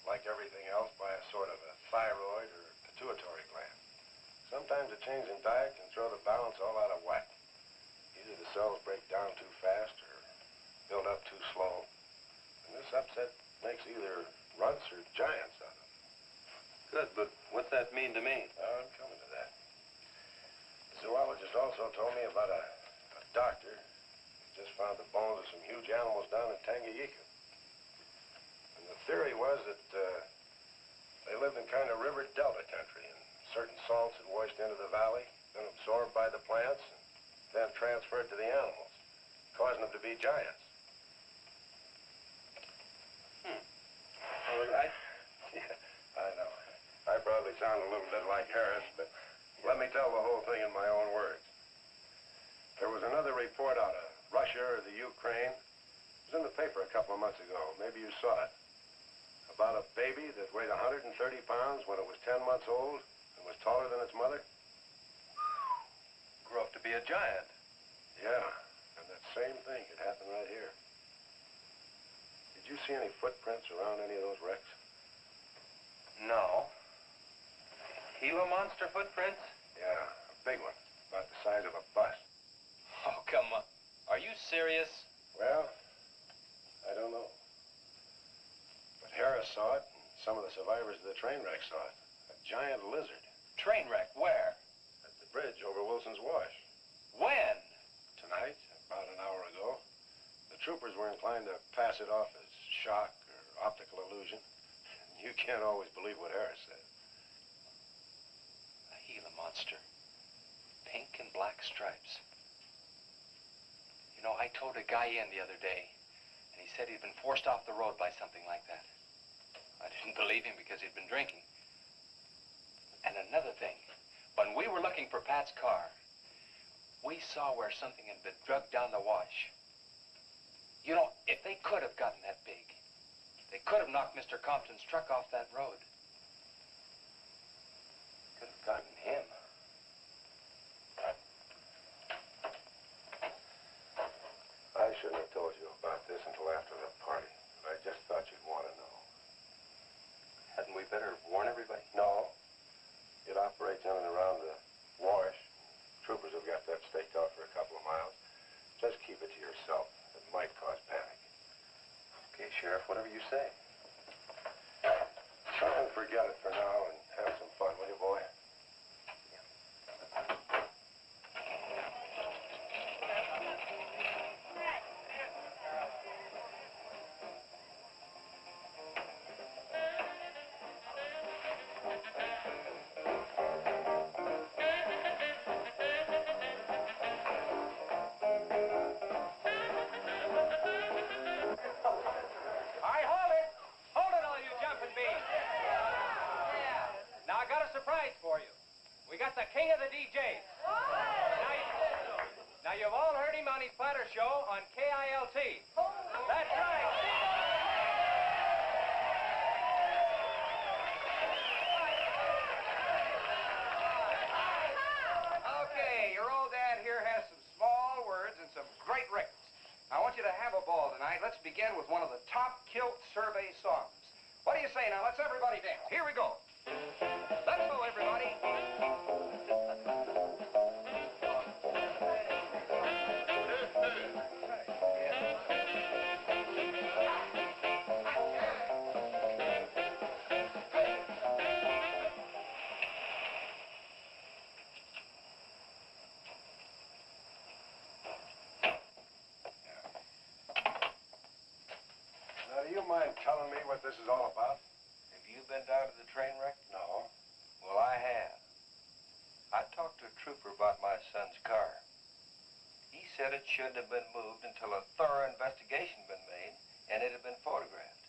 like everything else, by a sort of a thyroid or pituitary gland. Sometimes a change in diet can throw the balance all out of whack. Either the cells break down too fast or build up too slow. And this upset makes either runts or giants out of them. Good, but what's that mean to me? I'm coming to that. The zoologist also told me about a doctor who just found the bones of some huge animals down in Tanganyika. And the theory was that they lived in kind of river delta country, and certain salts had washed into the valley, been absorbed by the plants, and then transferred to the animals, causing them to be giants. Well, I know. I probably sound a little bit like Harris, but let me tell the whole thing in my own words. There was another report out of Russia or the Ukraine. It was in the paper a couple of months ago. Maybe you saw it. About a baby that weighed 130 pounds when it was 10 months old and was taller than its mother. Grew up to be a giant. Yeah, and that same thing could happen right here. Did you see any footprints around any of those wrecks? No. Gila Monster footprints? Yeah, a big one, about the size of a bus. Oh, come on. Are you serious? Well, I don't know. But Harris saw it, and some of the survivors of the train wreck saw it. A giant lizard. Train wreck? Where? At the bridge over Wilson's Wash. When? Tonight, about an hour ago. The troopers were inclined to pass it off as shock or optical illusion. You can't always believe what Harris said. A Gila Monster. Pink and black stripes. You know, I towed a guy in the other day, and he said he'd been forced off the road by something like that. I didn't believe him because he'd been drinking. And another thing, when we were looking for Pat's car, we saw where something had been drugged down the wash. You know, if they could have gotten that big, they could have knocked Mr. Compton's truck off that road. Could have gotten him. I shouldn't have told you about this until after the party. I just thought you'd want to know. Hadn't we better warn everybody? No. say. Try and forget it for now and have some fun, will you, boy? Surprise for you. We got the king of the DJs. Now you've all heard him on his platter show on KILT. That's right. Okay, your old dad here has some small words and some great records. I want you to have a ball tonight. Let's begin with one of the top kilt survey songs. What do you say now? Let's everybody dance. Here we go. Let's go, everybody. Now, do you mind telling me what this is all about? Have you been down to the train wreck? No. Well, I have. I talked to a trooper about my son's car. He said it shouldn't have been moved until a thorough investigation had been made and it had been photographed.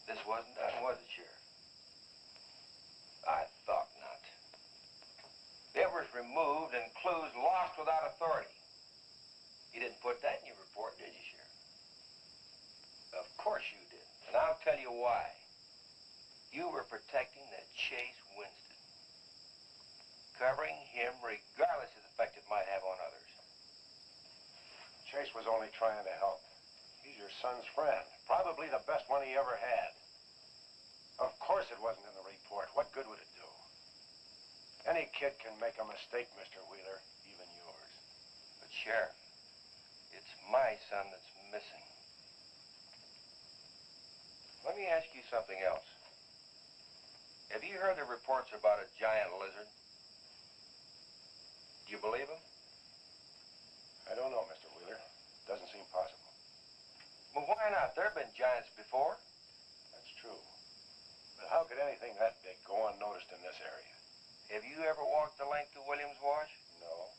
This wasn't done, was it, Sheriff? I thought not. It was removed and clues lost without authority. You didn't put that in your report, did you, Sheriff? Of course you did. And I'll tell you why. You were protecting that Chase Winston. Covering him regardless of the effect it might have on others. Chase was only trying to help. He's your son's friend. Probably the best one he ever had. Of course it wasn't in the report. What good would it do? Any kid can make a mistake, Mr. Wheeler, even yours. But, Sheriff, it's my son that's missing. Let me ask you something else. Have you heard the reports about a giant lizard? Do you believe them? I don't know, Mr. Wheeler. Doesn't seem possible. Well, why not? There have been giants before. That's true. But how could anything that big go unnoticed in this area? Have you ever walked the length of Williams Wash? No.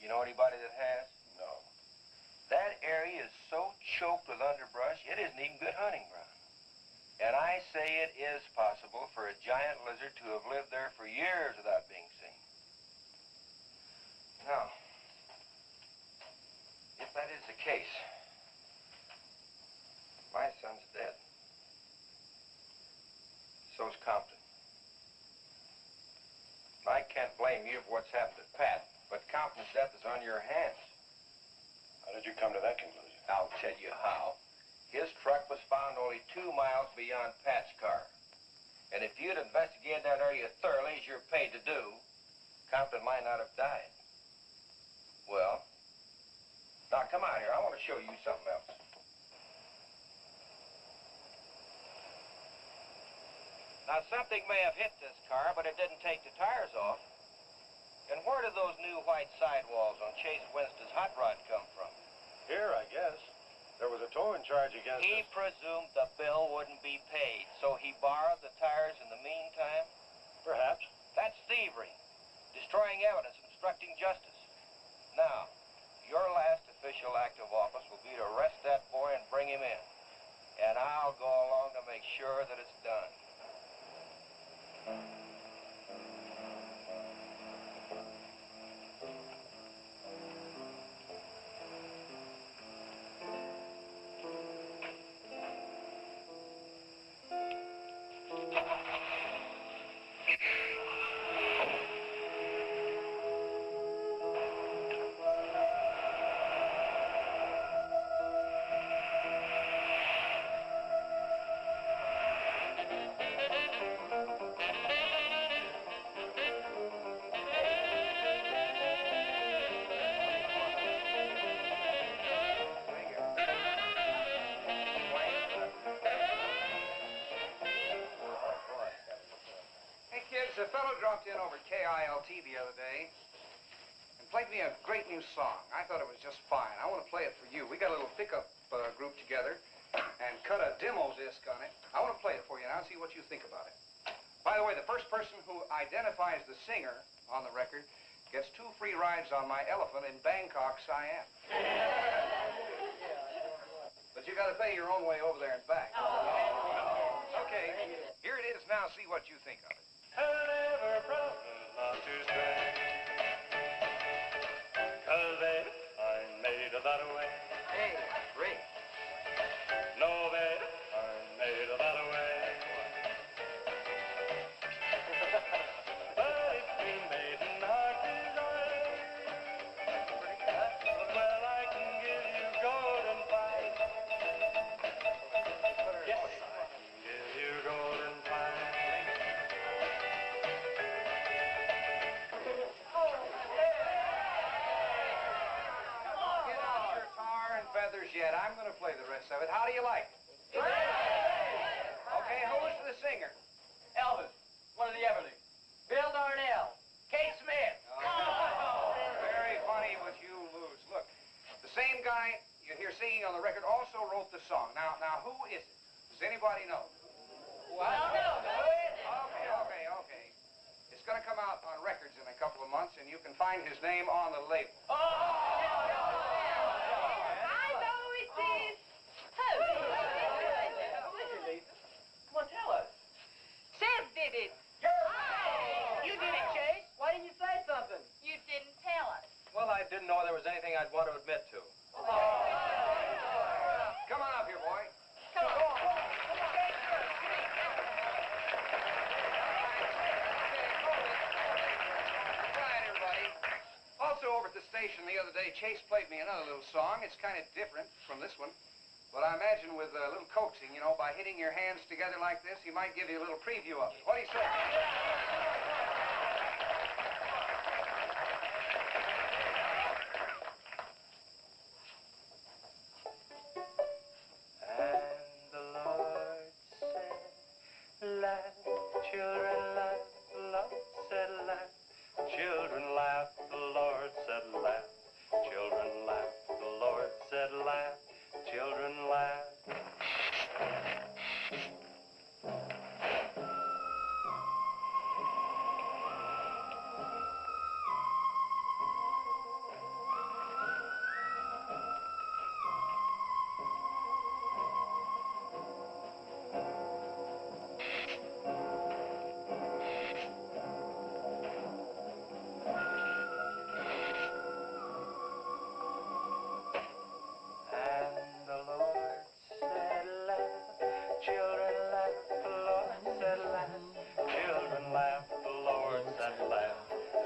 You know anybody that has? No. That area is so choked with underbrush, it isn't even good hunting ground. And I say it is possible for a giant lizard to have lived there for years without being seen. Now, if that is the case, my son's dead. So's Compton. I can't blame you for what's happened to Pat, but Compton's death is on your hands. How did you come to that conclusion? I'll tell you how. His truck was found only 2 miles beyond Pat's car. And if you'd investigated that area thoroughly, as you're paid to do, Compton might not have died. Well, now come out here. I want to show you something else. Now, something may have hit this car, but it didn't take the tires off. And where did those new white sidewalls on Chase Winston's hot rod come from? Here, I guess. There was a towing charge against He us. presumed the bill wouldn't be paid, so he borrowed the tires in the meantime. Perhaps. That's thievery, destroying evidence, obstructing justice. Now, your last official act of office will be to arrest that boy and bring him in. And I'll go along to make sure that it's done. a fellow dropped in over KILT the other day and played me a great new song. I thought it was just fine. I want to play it for you. We got a little pickup group together and cut a demo disc on it. I want to play it for you now and see what you think about it. By the way, the first person who identifies the singer on the record gets 2 free rides on my elephant in Bangkok, Siam. But you got to pay your own way over there and back. Okay, here it is now. See what you think of it. Never promise not to stray, 'cause baby, I'm made that way. Hey, great. No, baby, I'm made that way. But if we made an heart desire, well, I can give you golden fire. Yes, I can give you golden fire. Get out your tar and feathers yet. I'm going to play the rest of it. How do you like it? Okay, who's the singer? Elvis, one of the Everly. Bill Darnell. Kate Smith. Very funny, but you lose. Look, the same guy you hear singing on the record also wrote the song. Now, who is it? Does anybody know? Okay. It's going to come out on records in a couple of months, and you can find his name on the label. I know it is. Come on, tell us. Chef did it. You did it, Chase. Why didn't you say something? You didn't tell us. Well, I didn't know there was anything I'd want to admit to. Come on up here, boy. Come on. Quiet, everybody. Also, over at the station the other day, Chase played me another little song. It's kind of different from this one. But I imagine with a little coaxing, you know, by hitting your hands together like this, he might give you a little preview of it. What do you say? And the Lord said, laugh, children, laugh. The Lord said, laugh, children, laugh. The Lord said, laugh, children, laugh. The Lord said, laugh, children, laugh. And the Lord said, laugh, children, laugh. The Lord said, laugh, children, laugh. The Lord said, laugh,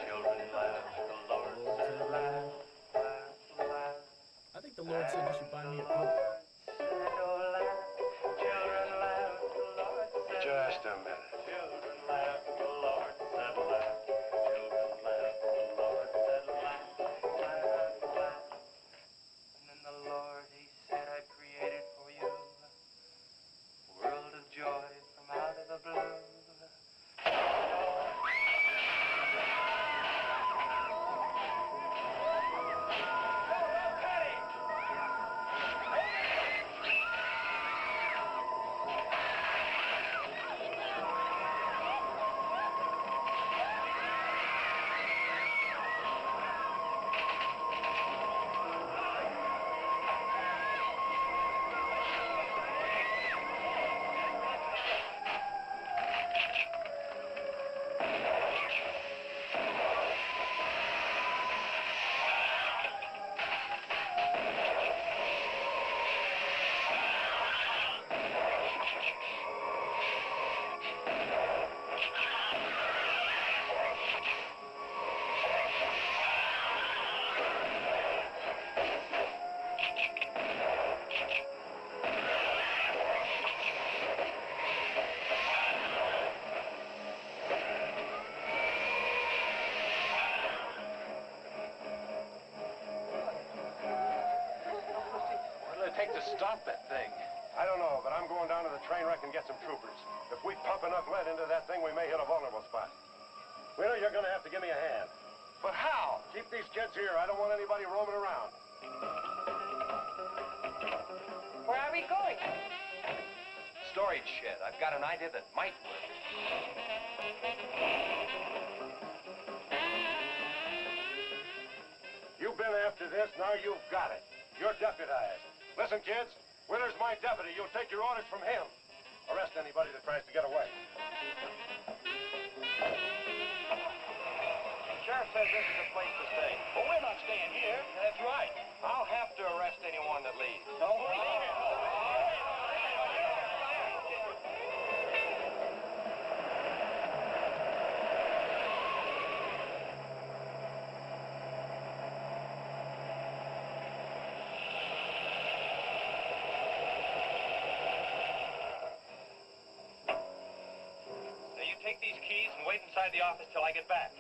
children, laugh. The Lord said, laugh, laugh, laugh. I think the Lord said you should buy me a Coke. Said, oh, laugh, children, laugh. The Lord said, Just a minute. children, laugh. The Lord said, laugh, children, laugh. The Lord said, laugh, laugh, laugh. And then the Lord, he said, I created for you a world of joy from out of the blue. What'll it take to stop that thing? I don't know, but I'm going down to the train wreck and get some troopers. If we pump enough lead into that thing, we may hit a vulnerable spot. heads here. I don't want anybody roaming around. Where are we going? Storage shed. I've got an idea that might work. You've been after this, now you've got it. You're deputized. Listen, kids, Wheeler's my deputy. You'll take your orders from him. Arrest anybody that tries to get away. The sheriff says this is a place to stay. Well, we're not staying here. That's right. I'll have to arrest anyone that leaves. Don't believe it. Now, you take these keys and wait inside the office till I get back.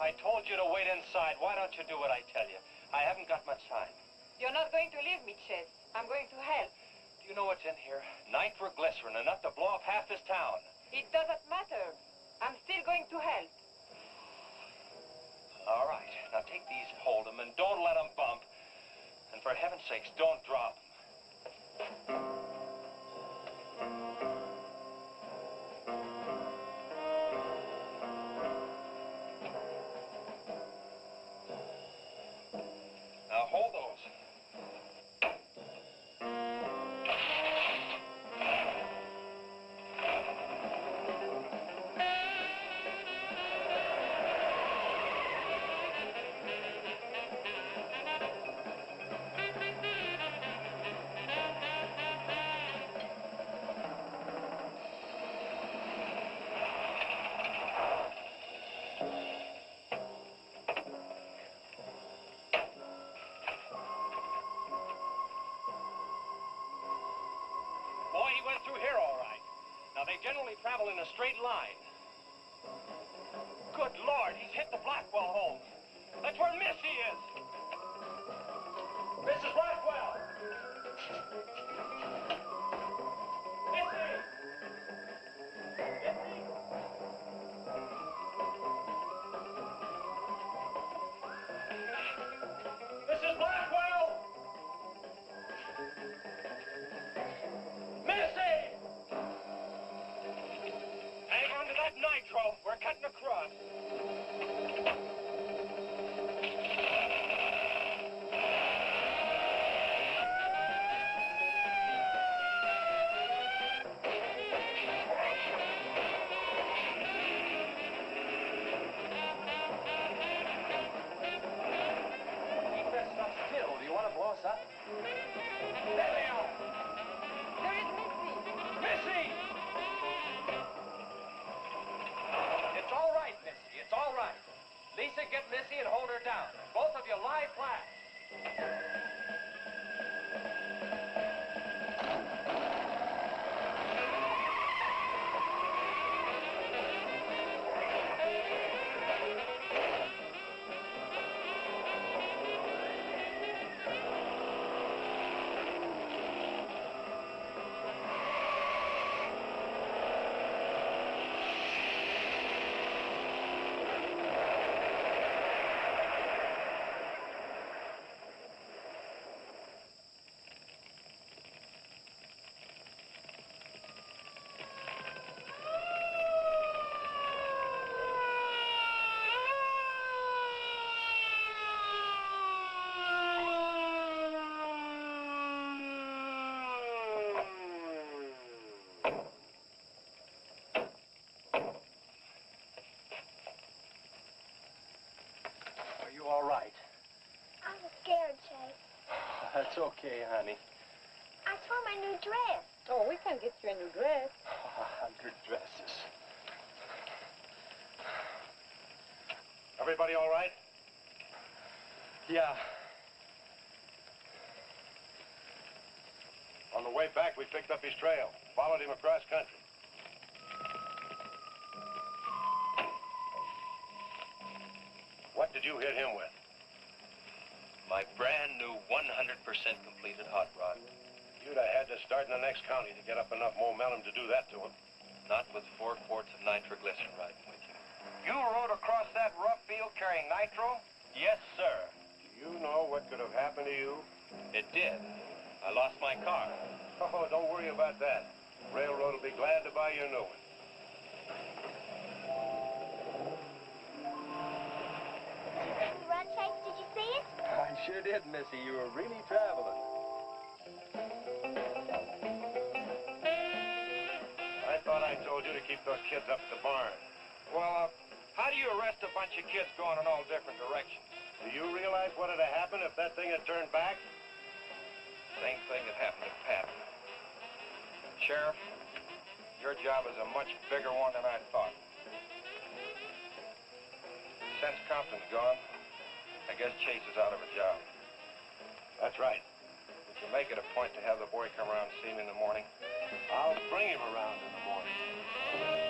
I told you to wait inside. Why don't you do what I tell you? I haven't got much time. You're not going to leave me, Chase. I'm going to help. Do you know what's in here? Nitroglycerin, enough to blow up half this town. It doesn't matter. I'm still going to help. All right. Now take these, hold them, and don't let them bump. And for heaven's sakes, don't drop them. Now hold those. Boy, he went through here all right. Now, they generally travel in a straight line. Good Lord, he's hit the Blackwell home. That's where Missy is. Mrs. Blackwell! Missy! Missy! Mrs. Blackwell! Missy! Hang on to that nitro. We're cutting across. Keep that stuff still. Do you want to blow us up? There they are. There is Missy. Missy! It's all right, Missy. It's all right. Lisa, get Missy and hold her down. Both of you lie flat. Are you all right? I'm scared, Chase. That's okay, honey. I saw my new dress. Oh, we can get you a new dress. 100 dresses. Everybody all right? Yeah. On the way back, we picked up his trail, followed him across country. What did you hit him with? My brand new 100% completed hot rod. You'd have had to start in the next county to get up enough momentum to do that to him. Not with 4 quarts of nitroglycerin riding with you. You rode across that rough field carrying nitro? Yes, sir. Do you know what could have happened to you? It did. I lost my car. Oh, don't worry about that. Railroad will be glad to buy you a new one. Run, Chase, did you see it? I sure did, Missy. You were really traveling. I thought I told you to keep those kids up at the barn. Well, how do you arrest a bunch of kids going in all different directions? Do you realize what would have happened if that thing had turned back? Same thing that happened to Pat. Sheriff, your job is a much bigger one than I thought. Since Compton's gone, I guess Chase is out of a job. That's right. Would you make it a point to have the boy come around and see me in the morning? I'll bring him around in the morning.